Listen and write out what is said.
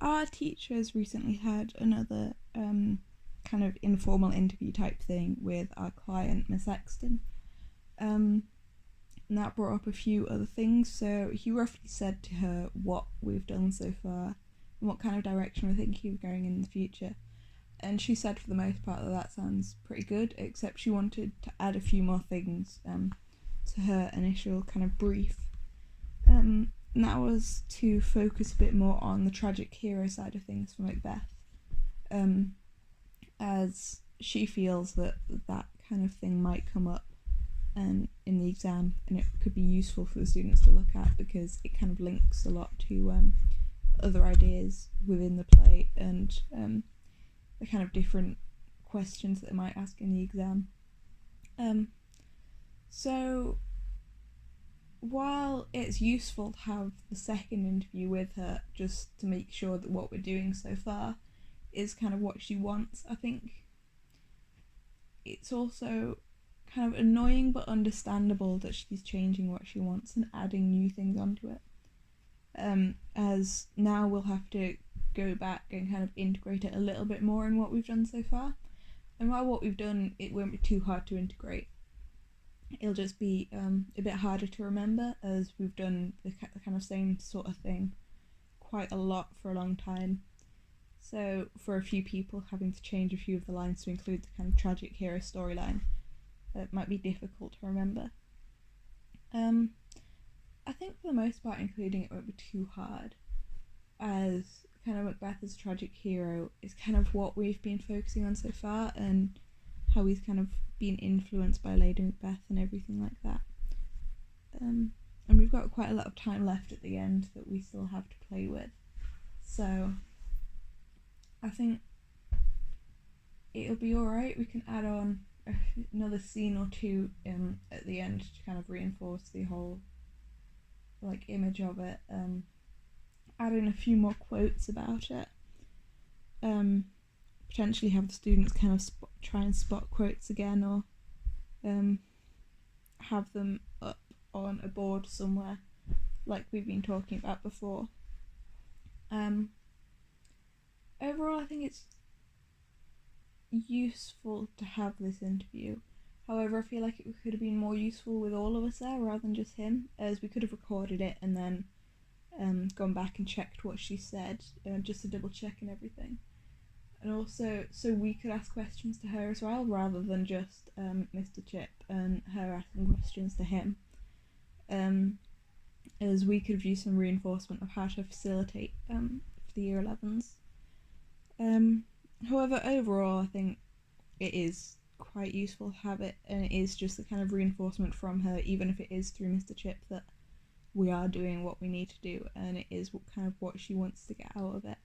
our teachers recently had another kind of informal interview type thing with our client, Miss Exton. And that brought up a few other things. So he roughly said to her what we've done so far and what kind of direction we're thinking of going in the future. And she said for the most part that sounds pretty good, except she wanted to add a few more things to her initial kind of brief. And that was to focus a bit more on the tragic hero side of things for Macbeth, as she feels that that kind of thing might come up in the exam, and it could be useful for the students to look at because it kind of links a lot to other ideas within the play and the kind of different questions that they might ask in the exam. So while it's useful to have the second interview with her just to make sure that what we're doing so far is kind of what she wants, I think it's also kind of annoying but understandable that she's changing what she wants and adding new things onto it. As now we'll have to go back and kind of integrate it a little bit more in what we've done so far. And while what we've done, it won't be too hard to integrate. It'll just be a bit harder to remember, as we've done the kind of same sort of thing quite a lot for a long time. So for a few people, having to change a few of the lines to include the kind of tragic hero storyline, it might be difficult to remember. I think for the most part including it won't be too hard, as kind of Macbeth as a tragic hero is kind of what we've been focusing on so far, and how he's kind of been influenced by Lady Macbeth and everything like that. And we've got quite a lot of time left at the end that we still have to play with. So I think it'll be alright. We can add on another scene or two at the end to kind of reinforce the whole image of it. Add in a few more quotes about it. Potentially have the students kind of try and spot quotes again, or have them up on a board somewhere like we've been talking about before. Overall I think it's useful to have this interview. However, I feel like it could have been more useful with all of us there rather than just him, as we could have recorded it and then gone back and checked what she said, just to double check and everything. And also, so we could ask questions to her as well, rather than just Mr. Chip and her asking questions to him. As we could have used some reinforcement of how to facilitate for the Year 11s. However, overall, I think it is quite useful to have it, and it is just the kind of reinforcement from her, even if it is through Mr. Chip, that we are doing what we need to do, and it is kind of what she wants to get out of it.